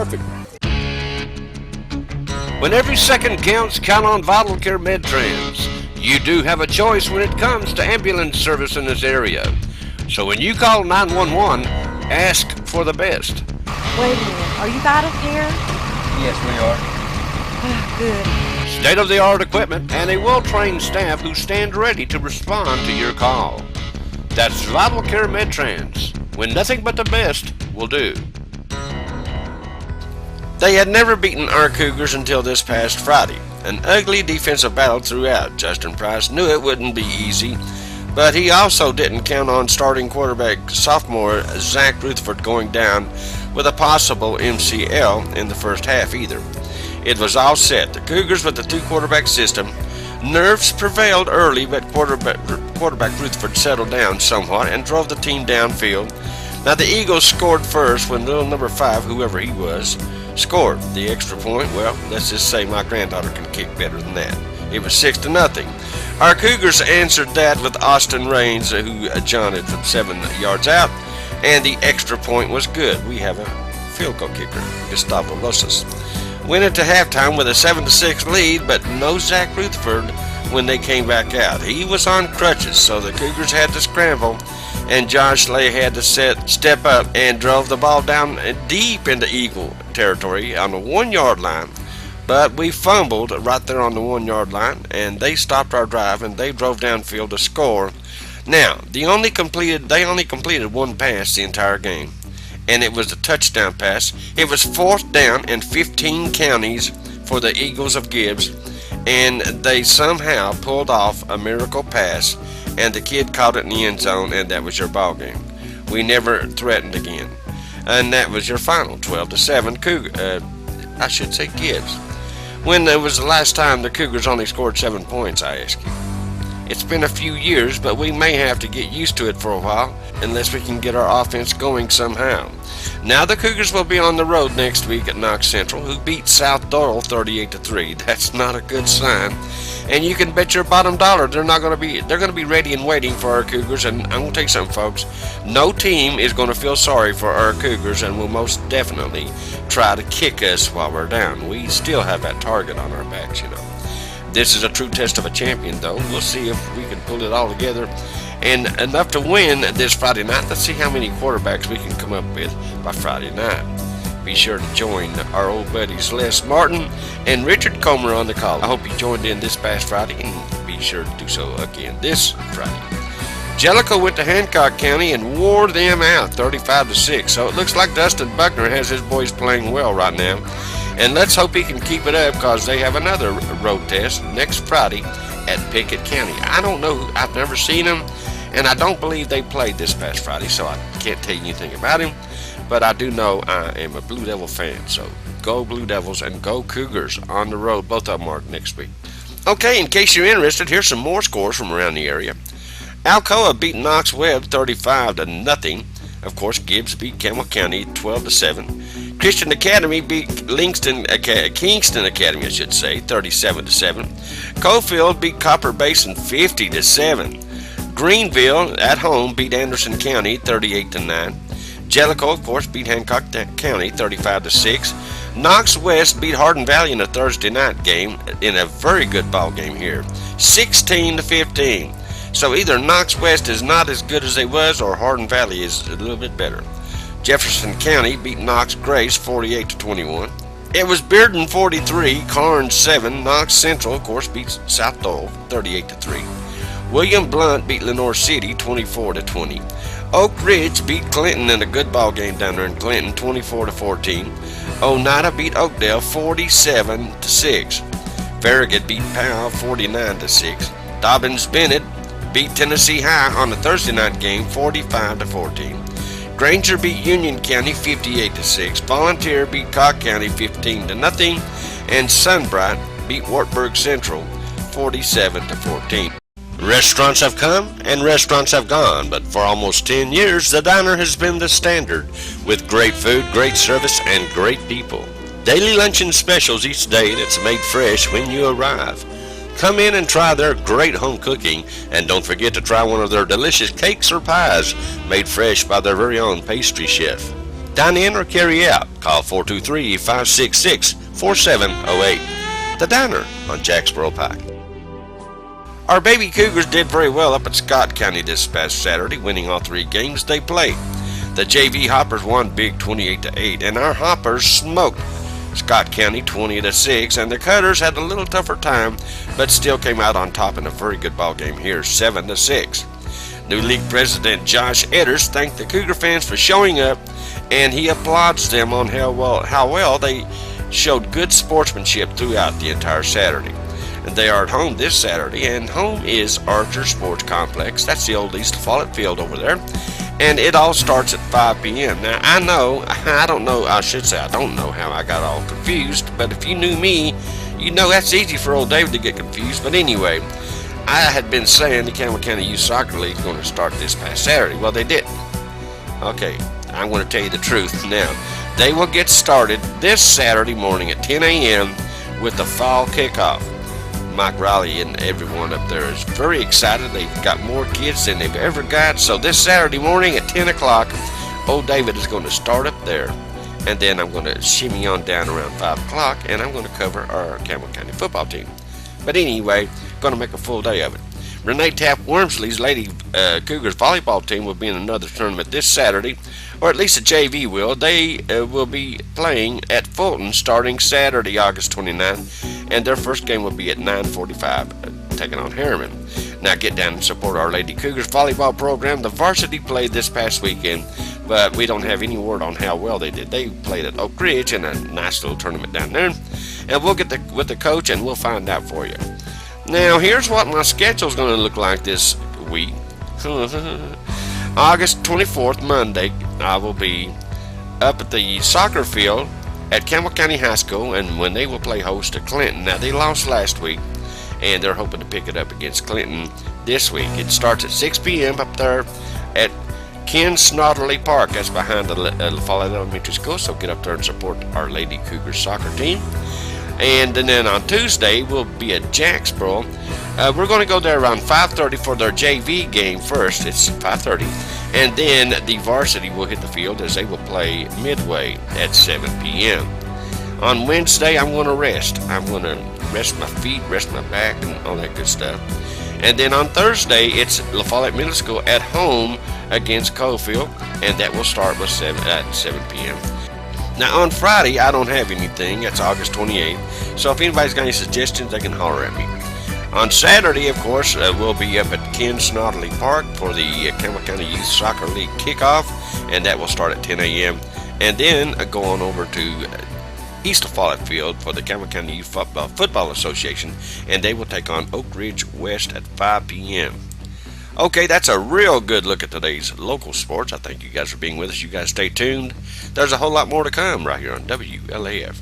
perfect. When every second counts, count on Vital Care Med-Trans. You do have a choice when it comes to ambulance service in this area. So when you call 911, ask for the best. Wait a minute, are you Vital Care? Yes, we are. Good. State-of-the-art equipment and a well-trained staff who stand ready to respond to your call. That's Vital Care Med-Trans, when nothing but the best will do. They had never beaten our Cougars until this past Friday. An ugly defensive battle throughout. Justin Price knew it wouldn't be easy, but he also didn't count on starting quarterback sophomore Zach Rutherford going down with a possible MCL in the first half either. It was all set. The Cougars with the two-quarterback system. Nerves prevailed early, but quarterback Rutherford settled down somewhat and drove the team downfield. Now the Eagles scored first when little number 5, whoever he was, scored the extra point. Well, let's just say my granddaughter can kick better than that. It was 6-0. Our Cougars answered that with Austin Raines, who jaunted from 7 yards out, and the extra point was good. We have a field goal kicker, Gustavo Losas. Went into halftime with a 7-6 lead, but no Zach Rutherford when they came back out. He was on crutches, so the Cougars had to scramble, and Josh Slay had to step up and drove the ball down deep into Eagle territory on the 1-yard line. But we fumbled right there on the 1-yard line, and they stopped our drive, and they drove downfield to score. Now, they only completed one pass the entire game, and it was a touchdown pass. It was 4th down in 15 counties for the Eagles of Gibbs, and they somehow pulled off a miracle pass, and the kid caught it in the end zone, and that was your ball game. We never threatened again, and that was your final, 12-7 Gibbs. When was the last time the Cougars only scored 7 points, I ask you? It's been a few years, but we may have to get used to it for a while, unless we can get our offense going somehow. Now the Cougars will be on the road next week at Knox Central, who beat South Doyle 38-3. That's not a good sign. And you can bet your bottom dollar they're going to be ready and waiting for our Cougars. And I'm going to tell you something, folks. No team is going to feel sorry for our Cougars and will most definitely try to kick us while we're down. We still have that target on our backs, you know. This is a true test of a champion, though. We'll see if we can pull it all together and enough to win this Friday night. Let's see how many quarterbacks we can come up with by Friday night. Be sure to join our old buddies Les Martin and Richard Comer on the call. I hope you joined in this past Friday, and be sure to do so again this Friday. Jellicoe went to Hancock County and wore them out 35-6. So it looks like Dustin Buckner has his boys playing well right now. And let's hope he can keep it up, because they have another road test next Friday at Pickett County. I don't know, I've never seen them, and I don't believe they played this past Friday, so I can't tell you anything about him. But I do know I am a Blue Devil fan, so go Blue Devils and go Cougars on the road. Both of them are next week. Okay, in case you're interested, here's some more scores from around the area. Alcoa beat Knox Webb 35-0. Of course, Gibbs beat Campbell County 12-7. Christian Academy beat Kingston Academy, 37-7. Cofield beat Copper Basin 50-7. Greenville at home beat Anderson County 38-9. Jellicoe, of course, beat Hancock County 35-6. Knox West beat Hardin Valley in a Thursday night game in a very good ball game here, 16-15. So either Knox West is not as good as they was, or Hardin Valley is a little bit better. Jefferson County beat Knox Grace 48-21. It was Bearden 43, Carnes 7. Knox Central, of course, beat South Doyle 38-3. William Blount beat Lenoir City 24-20. Oak Ridge beat Clinton in a good ball game down there in Clinton 24-14. Oneida beat Oakdale 47-6. Farragut beat Powell 49-6. Dobbins Bennett beat Tennessee High on the Thursday night game 45-14. Granger beat Union County 58-6. Volunteer beat Cobb County 15-0. And Sunbright beat Wartburg Central 47-14. Restaurants have come and restaurants have gone, but for almost 10 years, the diner has been the standard, with great food, great service, and great people. Daily luncheon specials each day that's made fresh when you arrive. Come in and try their great home cooking, and don't forget to try one of their delicious cakes or pies made fresh by their very own pastry chef. Dine in or carry out. Call 423-566-4708. The Diner on Jacksboro Pike. Our baby Cougars did very well up at Scott County this past Saturday, winning all 3 games they played. The JV Hoppers won big 28-8, and our Hoppers smoked Scott County 20-6, and the Cutters had a little tougher time, but still came out on top in a very good ball game here, 7-6. New league president Josh Edders thanked the Cougar fans for showing up, and he applauds them on how well they showed good sportsmanship throughout the entire Saturday. And they are at home this Saturday, and home is Archer Sports Complex. That's the old East Follett Field over there, and it all starts at 5 p.m. Now, I don't know how I got all confused, but if you knew me, you know that's easy for old David to get confused. But anyway, I had been saying the Campbell County Youth Soccer League is going to start this past Saturday. Well, they didn't. Okay, I'm going to tell you the truth now. They will get started this Saturday morning at 10 a.m. with the fall kickoff. Mike Riley and everyone up there is very excited. They've got more kids than they've ever got. So this Saturday morning at 10 o'clock, old David is going to start up there. And then I'm going to shimmy on down around 5 o'clock, and I'm going to cover our Campbell County football team. But anyway, going to make a full day of it. Renee Tapp Wormsley's Lady Cougars volleyball team will be in another tournament this Saturday, or at least the JV will. They will be playing at Fulton starting Saturday, August 29, and their first game will be at 9:45, taking on Harriman. Now get down and support our Lady Cougars volleyball program. The varsity played this past weekend, but we don't have any word on how well they did. They played at Oak Ridge in a nice little tournament down there, and we'll get with the coach and we'll find out for you. Now, here's what my schedule is going to look like this week. August 24th, Monday, I will be up at the soccer field at Campbell County High School, and when they will play host to Clinton. Now, they lost last week, and they're hoping to pick it up against Clinton this week. It starts at 6 p.m. up there at Ken Snodderly Park. That's behind the Follett Elementary School, so get up there and support our Lady Cougars soccer team. And then on Tuesday, we'll be at Jacksboro. We're going to go there around 5:30 for their JV game first. It's 5:30. And then the varsity will hit the field as they will play Midway at 7 p.m. On Wednesday, I'm going to rest. I'm going to rest my feet, rest my back, and all that good stuff. And then on Thursday, it's La Follette Middle School at home against Coalfield, and that will start at 7 p.m. Now, on Friday, I don't have anything. That's August 28th. So if anybody's got any suggestions, they can holler at me. On Saturday, of course, we'll be up at Ken Snodderly Park for the Campbell County Youth Soccer League kickoff, and that will start at 10 a.m. And then go on over to East of Follett Field for the Campbell County Youth Football Association, and they will take on Oak Ridge West at 5 p.m. Okay, that's a real good look at today's local sports. I thank you guys for being with us. You guys stay tuned. There's a whole lot more to come right here on WLAF.